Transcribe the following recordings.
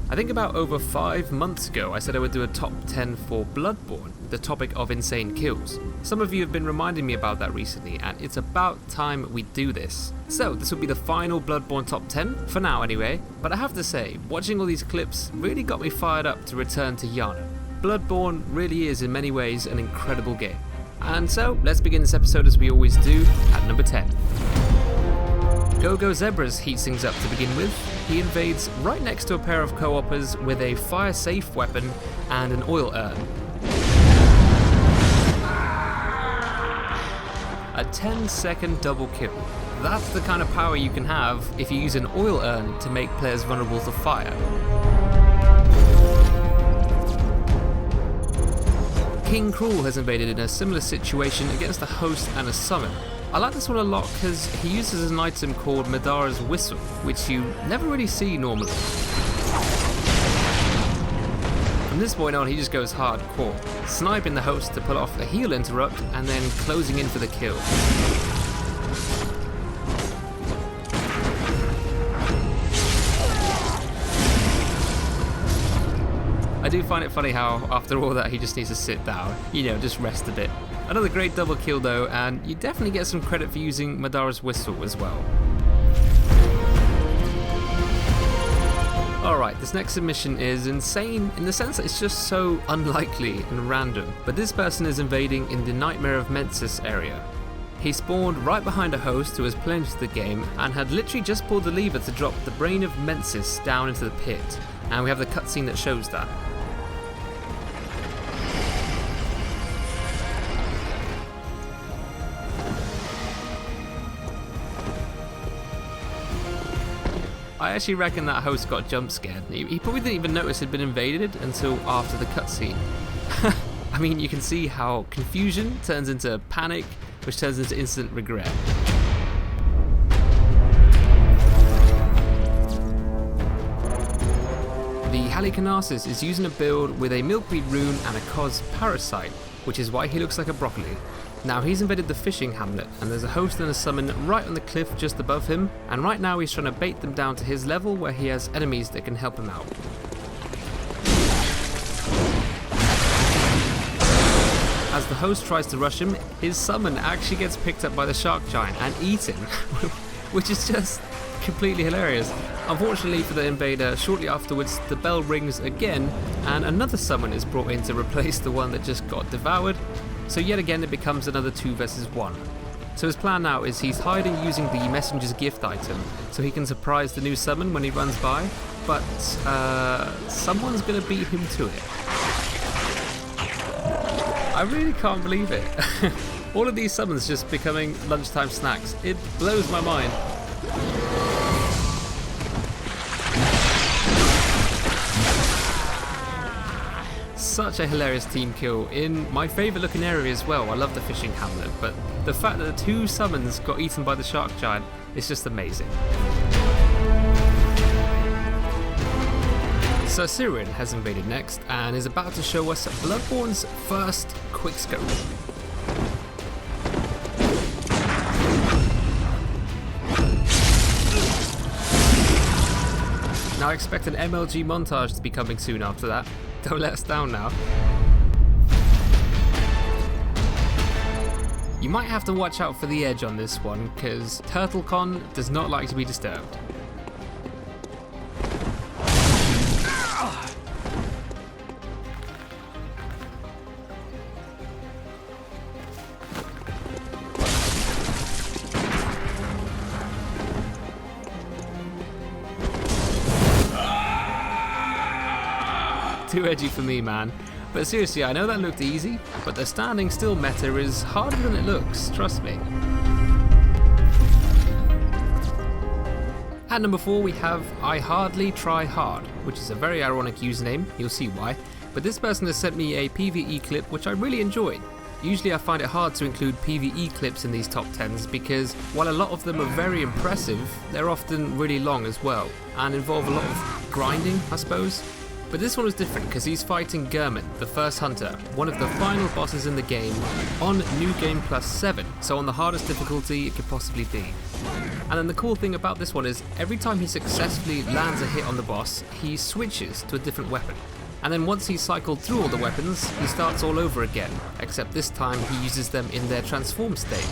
I think about over 5 months ago I said I would do a top 10 for Bloodborne, the topic of insane kills. Some of you have been reminding me about that recently, and it's about time we do this. So this will be the final Bloodborne top 10, for now anyway, but I have to say, watching all these clips really got me fired up to return to Yana. Bloodborne really is in many ways an incredible game. And so, let's begin this episode as we always do, at number 10. Goo Zebra's heats things up to begin with. He invades right next to a pair of co-opers with a fire-safe weapon and an oil urn. A 10-second double kill. That's the kind of power you can have if you use an oil urn to make players vulnerable to fire. King Cruel has invaded in a similar situation against a host and a summon. I like this one a lot because he uses an item called Madara's Whistle, which you never really see normally. From this point on, he just goes hardcore, sniping the host to pull off a heal interrupt and then closing in for the kill. I do find it funny how, after all that, he just needs to sit down, just rest a bit. Another great double kill though, and you definitely get some credit for using Madara's Whistle as well. Alright, this next submission is insane in the sense that it's just so unlikely and random, but this person is invading in the Nightmare of Mensis area. He spawned right behind a host who was playing into the game and had literally just pulled the lever to drop the brain of Mensis down into the pit, and we have the cutscene that shows that. I actually reckon that host got jump scared. He probably didn't even notice he'd been invaded until after the cutscene. I mean, you can see how confusion turns into panic, which turns into instant regret. The Halicarnassus is using a build with a milkweed rune and a cos parasite, which is why he looks like a broccoli. Now he's invaded the fishing hamlet, and there's a host and a summon right on the cliff just above him, and right now he's trying to bait them down to his level where he has enemies that can help him out. As the host tries to rush him, his summon actually gets picked up by the shark giant and eaten, which is just completely hilarious. Unfortunately for the invader, shortly afterwards the bell rings again and another summon is brought in to replace the one that just got devoured. So yet again it becomes another 2 versus 1. So his plan now is he's hiding using the messenger's gift item so he can surprise the new summon when he runs by, but someone's gonna beat him to it. I really can't believe it. All of these summons just becoming lunchtime snacks. It blows my mind. Such a hilarious team kill in my favourite looking area as well. I love the fishing hamlet, but the fact that the 2 summons got eaten by the shark giant is just amazing. So Siruin has invaded next and is about to show us Bloodborne's first quickscope. Now I expect an MLG montage to be coming soon after that. Don't let us down now. You might have to watch out for the edge on this one, because TurtleCon does not like to be disturbed. Too edgy for me, man. But seriously, I know that looked easy, but the standing still meta is harder than it looks, trust me. At number 4 we have I Hardly Try Hard, which is a very ironic username, you'll see why, but this person has sent me a PvE clip which I really enjoyed. Usually I find it hard to include PvE clips in these top 10s because while a lot of them are very impressive, they're often really long as well, and involve a lot of grinding, I suppose. But this one was different because he's fighting German, the first hunter, one of the final bosses in the game, on New Game Plus 7, so on the hardest difficulty it could possibly be. And then the cool thing about this one is every time he successfully lands a hit on the boss, he switches to a different weapon. And then once he's cycled through all the weapons, he starts all over again, except this time he uses them in their transformed state.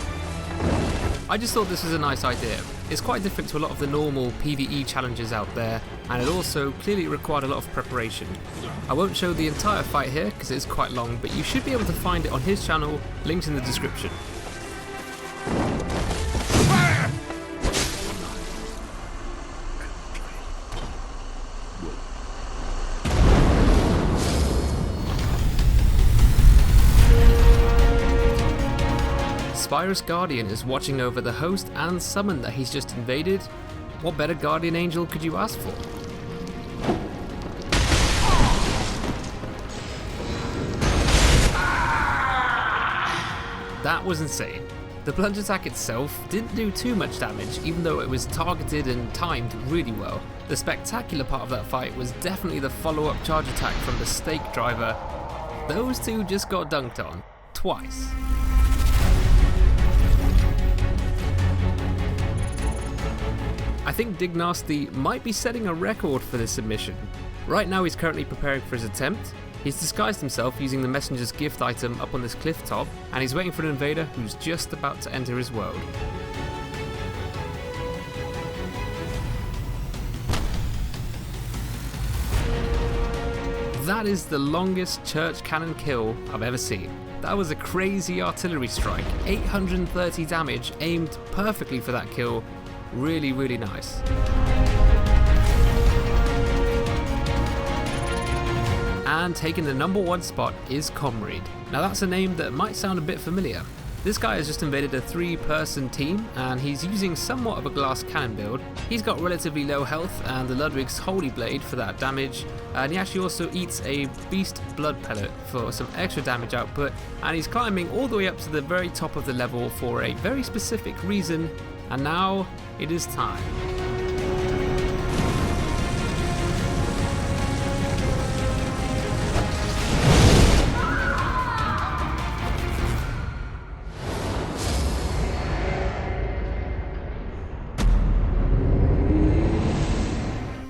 I just thought this was a nice idea. It's quite different to a lot of the normal PvE challenges out there, and it also clearly required a lot of preparation. I won't show the entire fight here because it's quite long, but you should be able to find it on his channel, linked in the description. Spyrus Guardian is watching over the host and summon that he's just invaded. What better guardian angel could you ask for? That was insane. The plunge attack itself didn't do too much damage, even though it was targeted and timed really well. The spectacular part of that fight was definitely the follow-up charge attack from the stake driver. Those two just got dunked on, twice. I think Dignasty might be setting a record for this submission. Right now he's currently preparing for his attempt. He's disguised himself using the messenger's gift item up on this cliff top, and he's waiting for an invader who's just about to enter his world. That is the longest church cannon kill I've ever seen. That was a crazy artillery strike, 830 damage, aimed perfectly for that kill. Really, really nice. And taking the #1 spot is Comrade. Now that's a name that might sound a bit familiar. This guy has just invaded a 3-person team, and he's using somewhat of a glass cannon build. He's got relatively low health and the Ludwig's Holy Blade for that damage, and he actually also eats a Beast Blood Pellet for some extra damage output, and he's climbing all the way up to the very top of the level for a very specific reason. And now, it is time.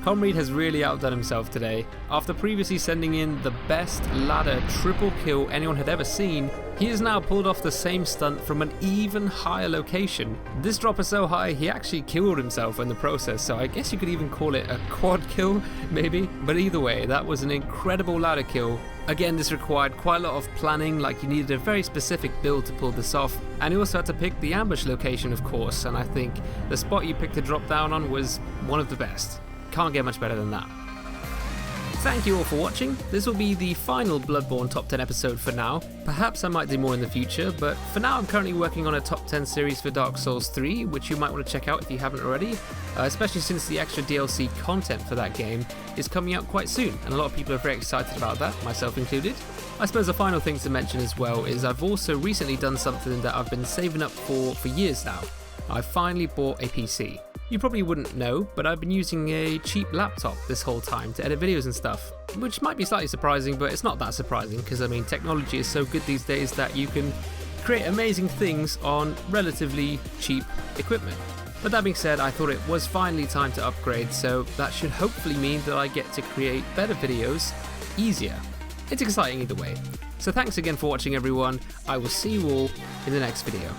Comrade has really outdone himself today. After previously sending in the best ladder triple kill anyone had ever seen, he has now pulled off the same stunt from an even higher location. This drop is so high he actually killed himself in the process, so I guess you could even call it a quad kill, maybe? But either way, that was an incredible ladder kill. Again, this required quite a lot of planning, like you needed a very specific build to pull this off, and you also had to pick the ambush location, of course, and I think the spot you picked to drop down on was one of the best. Can't get much better than that. Thank you all for watching. This will be the final Bloodborne Top 10 episode for now. Perhaps I might do more in the future, but for now I'm currently working on a Top 10 series for Dark Souls 3, which you might want to check out if you haven't already, especially since the extra DLC content for that game is coming out quite soon, and a lot of people are very excited about that, myself included. I suppose the final thing to mention as well is I've also recently done something that I've been saving up for years now. I finally bought a PC. You probably wouldn't know, but I've been using a cheap laptop this whole time to edit videos and stuff, which might be slightly surprising, but it's not that surprising because I mean technology is so good these days that you can create amazing things on relatively cheap equipment. But that being said, I thought it was finally time to upgrade, so that should hopefully mean that I get to create better videos easier. It's exciting either way. So thanks again for watching everyone. I will see you all in the next video.